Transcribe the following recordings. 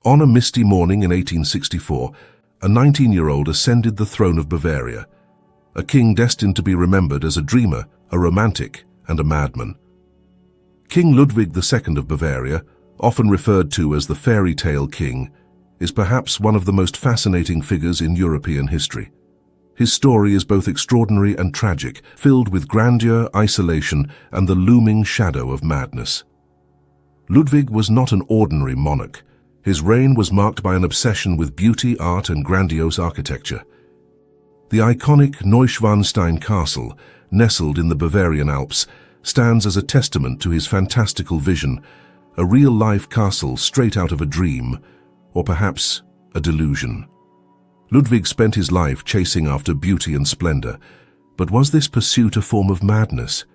On a misty morning in 1864, a 19-year-old ascended the throne of Bavaria, a king destined to be remembered as a dreamer, a romantic, and a madman. King Ludwig II of Bavaria, often referred to as the fairy tale king, is perhaps one of the most fascinating figures in European history. His story is both extraordinary and tragic, filled with grandeur, isolation, and the looming shadow of madness. Ludwig was not an ordinary monarch. His reign was marked by an obsession with beauty, art, and grandiose architecture. The iconic Neuschwanstein castle, nestled in the Bavarian Alps, stands as a testament to his fantastical vision, a real-life castle straight out of a dream, or perhaps a delusion. Ludwig spent his life chasing after beauty and splendor, but was this pursuit a form of madness?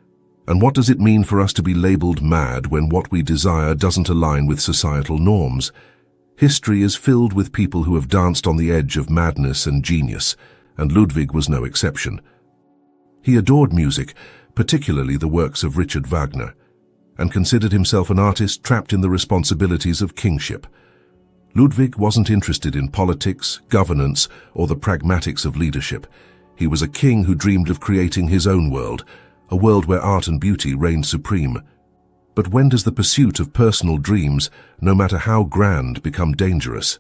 And what does it mean for us to be labeled mad when what we desire doesn't align with societal norms? History is filled with people who have danced on the edge of madness and genius, and Ludwig was no exception. He adored music, particularly the works of Richard Wagner, and considered himself an artist trapped in the responsibilities of kingship. Ludwig wasn't interested in politics, governance, or the pragmatics of leadership. He was a king who dreamed of creating his own world, a world where art and beauty reigned supreme. But when does the pursuit of personal dreams, no matter how grand, become dangerous?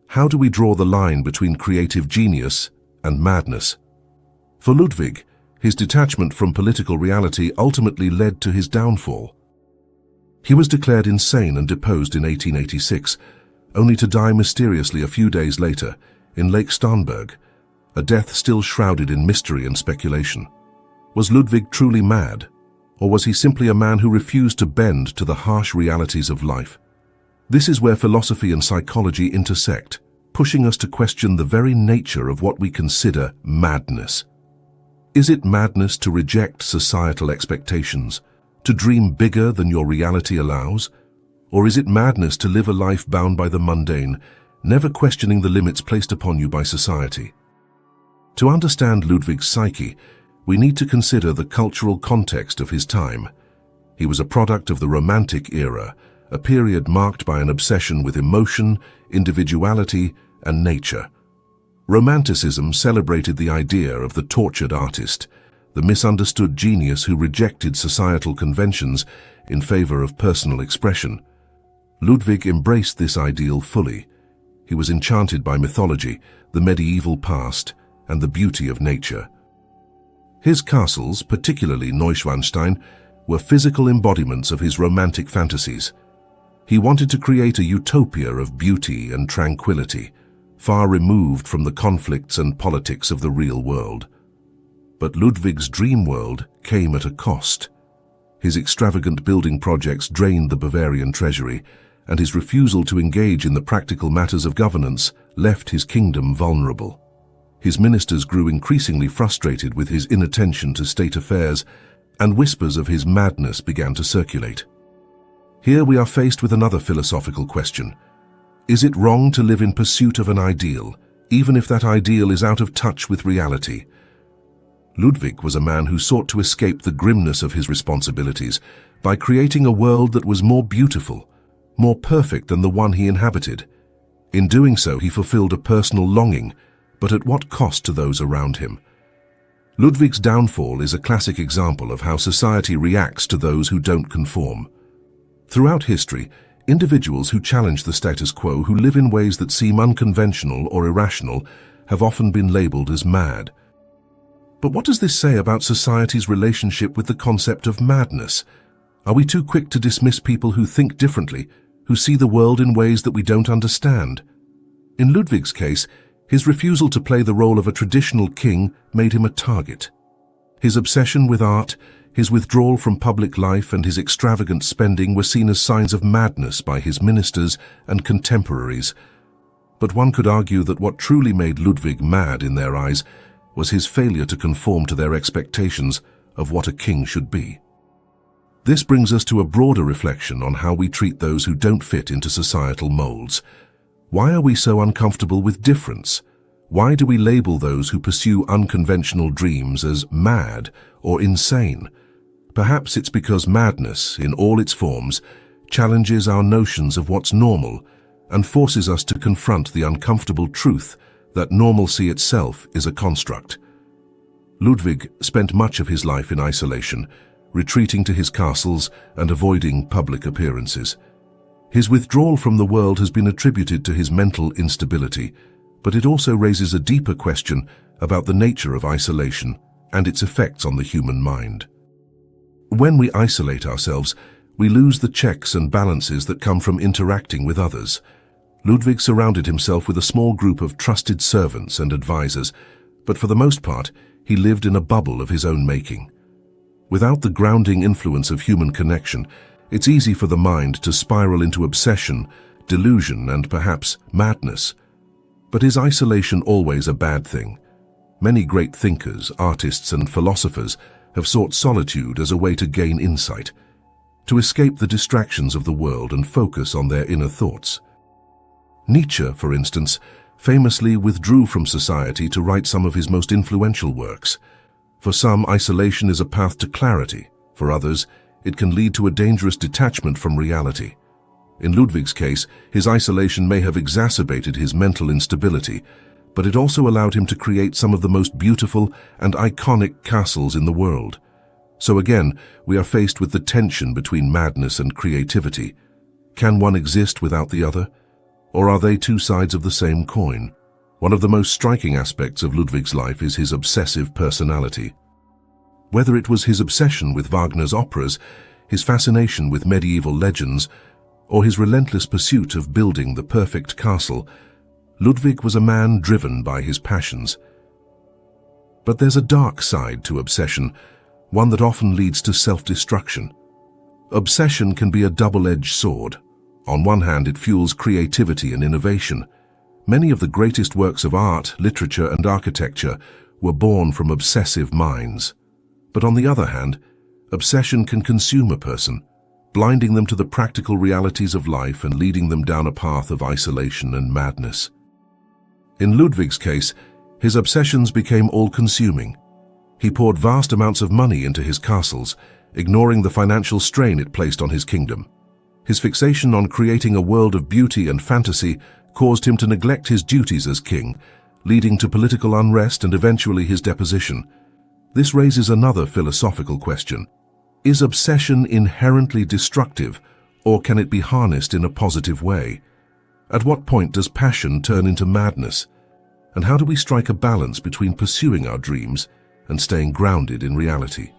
How do we draw the line between creative genius and madness? For Ludwig, his detachment from political reality ultimately led to his downfall. He was declared insane and deposed in 1886, only to die mysteriously a few days later in Lake Starnberg, a death still shrouded in mystery and speculation. Was Ludwig truly mad, or was he simply a man who refused to bend to the harsh realities of life? This is where philosophy and psychology intersect, pushing us to question the very nature of what we consider madness. Is it madness to reject societal expectations, to dream bigger than your reality allows? Or is it madness to live a life bound by the mundane, never questioning the limits placed upon you by society? To understand Ludwig's psyche, we need to consider the cultural context of his time. He was a product of the Romantic era, a period marked by an obsession with emotion, individuality, and nature. Romanticism celebrated the idea of the tortured artist, the misunderstood genius who rejected societal conventions in favor of personal expression. Ludwig embraced this ideal fully. He was enchanted by mythology, the medieval past, and the beauty of nature. His castles, particularly Neuschwanstein, were physical embodiments of his romantic fantasies. He wanted to create a utopia of beauty and tranquility, far removed from the conflicts and politics of the real world. But Ludwig's dream world came at a cost. His extravagant building projects drained the Bavarian treasury, and his refusal to engage in the practical matters of governance left his kingdom vulnerable. His ministers grew increasingly frustrated with his inattention to state affairs, and whispers of his madness began to circulate. Here we are faced with another philosophical question. Is it wrong to live in pursuit of an ideal, even if that ideal is out of touch with reality? Ludwig was a man who sought to escape the grimness of his responsibilities by creating a world that was more beautiful, more perfect than the one he inhabited. In doing so, he fulfilled a personal longing, but at what cost to those around him? Ludwig's downfall is a classic example of how society reacts to those who don't conform. Throughout history, individuals who challenge the status quo, who live in ways that seem unconventional or irrational, have often been labeled as mad. But what does this say about society's relationship with the concept of madness? Are we too quick to dismiss people who think differently, who see the world in ways that we don't understand? In Ludwig's case, his refusal to play the role of a traditional king made him a target. His obsession with art, his withdrawal from public life, and his extravagant spending were seen as signs of madness by his ministers and contemporaries. But one could argue that what truly made Ludwig mad in their eyes was his failure to conform to their expectations of what a king should be. This brings us to a broader reflection on how we treat those who don't fit into societal molds. Why are we so uncomfortable with difference? Why do we label those who pursue unconventional dreams as mad or insane? Perhaps it's because madness, in all its forms, challenges our notions of what's normal and forces us to confront the uncomfortable truth that normalcy itself is a construct. Ludwig spent much of his life in isolation, retreating to his castles and avoiding public appearances. His withdrawal from the world has been attributed to his mental instability, but it also raises a deeper question about the nature of isolation and its effects on the human mind. When we isolate ourselves, we lose the checks and balances that come from interacting with others. Ludwig surrounded himself with a small group of trusted servants and advisors, but for the most part, he lived in a bubble of his own making. Without the grounding influence of human connection, it's easy for the mind to spiral into obsession, delusion, and perhaps madness. But is isolation always a bad thing? Many great thinkers, artists, and philosophers have sought solitude as a way to gain insight, to escape the distractions of the world and focus on their inner thoughts. Nietzsche, for instance, famously withdrew from society to write some of his most influential works. For some, isolation is a path to clarity. For others, it can lead to a dangerous detachment from reality. In Ludwig's case, his isolation may have exacerbated his mental instability, but it also allowed him to create some of the most beautiful and iconic castles in the world. So again, we are faced with the tension between madness and creativity. Can one exist without the other? Or are they two sides of the same coin? One of the most striking aspects of Ludwig's life is his obsessive personality. Whether it was his obsession with Wagner's operas, his fascination with medieval legends, or his relentless pursuit of building the perfect castle, Ludwig was a man driven by his passions. But there's a dark side to obsession, one that often leads to self-destruction. Obsession can be a double-edged sword. On one hand, it fuels creativity and innovation. Many of the greatest works of art, literature, and architecture were born from obsessive minds. But on the other hand, obsession can consume a person, blinding them to the practical realities of life and leading them down a path of isolation and madness. In Ludwig's case, his obsessions became all-consuming. He poured vast amounts of money into his castles, ignoring the financial strain it placed on his kingdom. His fixation on creating a world of beauty and fantasy caused him to neglect his duties as king, leading to political unrest and eventually his deposition. This raises another philosophical question. Is obsession inherently destructive, or can it be harnessed in a positive way? At what point does passion turn into madness? And how do we strike a balance between pursuing our dreams and staying grounded in reality?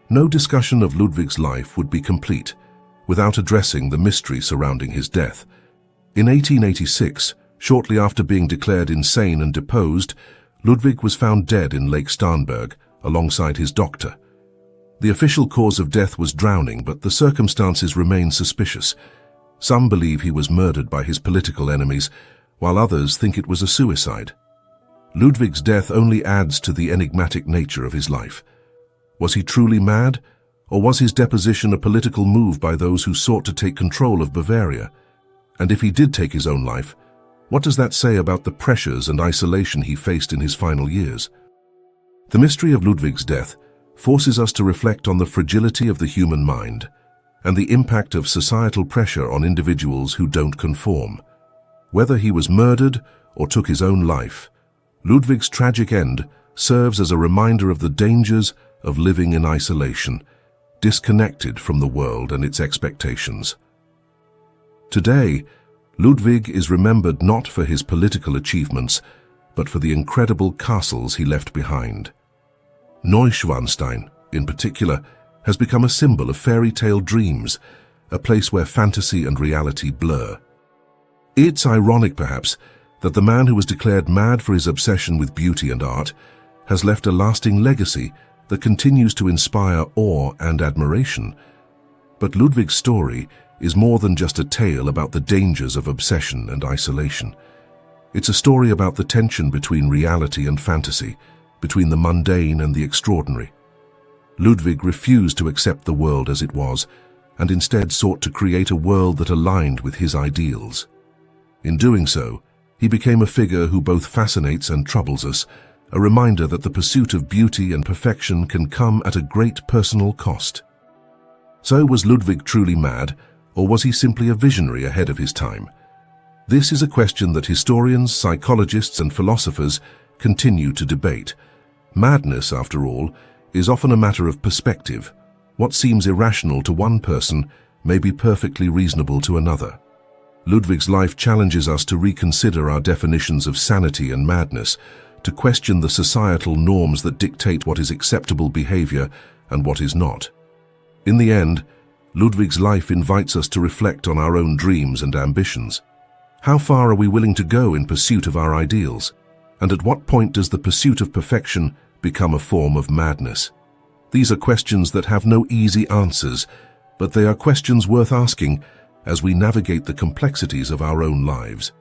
No discussion of Ludwig's life would be complete without addressing the mystery surrounding his death. In 1886, shortly after being declared insane and deposed, Ludwig was found dead in Lake Starnberg alongside his doctor. The official cause of death was drowning, but the circumstances remain suspicious. Some believe he was murdered by his political enemies, while others think it was a suicide. Ludwig's death only adds to the enigmatic nature of his life. Was he truly mad, or was his deposition a political move by those who sought to take control of Bavaria? And if he did take his own life, what does that say about the pressures and isolation he faced in his final years? The mystery of Ludwig's death forces us to reflect on the fragility of the human mind and the impact of societal pressure on individuals who don't conform. Whether he was murdered or took his own life, Ludwig's tragic end serves as a reminder of the dangers of living in isolation, disconnected from the world and its expectations. Today, Ludwig is remembered not for his political achievements, but for the incredible castles he left behind. Neuschwanstein, in particular, has become a symbol of fairy tale dreams, a place where fantasy and reality blur. It's ironic, perhaps, that the man who was declared mad for his obsession with beauty and art has left a lasting legacy that continues to inspire awe and admiration. But Ludwig's story is more than just a tale about the dangers of obsession and isolation. It's a story about the tension between reality and fantasy, between the mundane and the extraordinary. Ludwig refused to accept the world as it was, and instead sought to create a world that aligned with his ideals. In doing so, he became a figure who both fascinates and troubles us, a reminder that the pursuit of beauty and perfection can come at a great personal cost. So was Ludwig truly mad, or was he simply a visionary ahead of his time? This is a question that historians, psychologists, and philosophers continue to debate. Madness, after all, is often a matter of perspective. What seems irrational to one person may be perfectly reasonable to another. Ludwig's life challenges us to reconsider our definitions of sanity and madness, to question the societal norms that dictate what is acceptable behavior and what is not. In the end, Ludwig's life invites us to reflect on our own dreams and ambitions. How far are we willing to go in pursuit of our ideals? And at what point does the pursuit of perfection become a form of madness? These are questions that have no easy answers, but they are questions worth asking as we navigate the complexities of our own lives.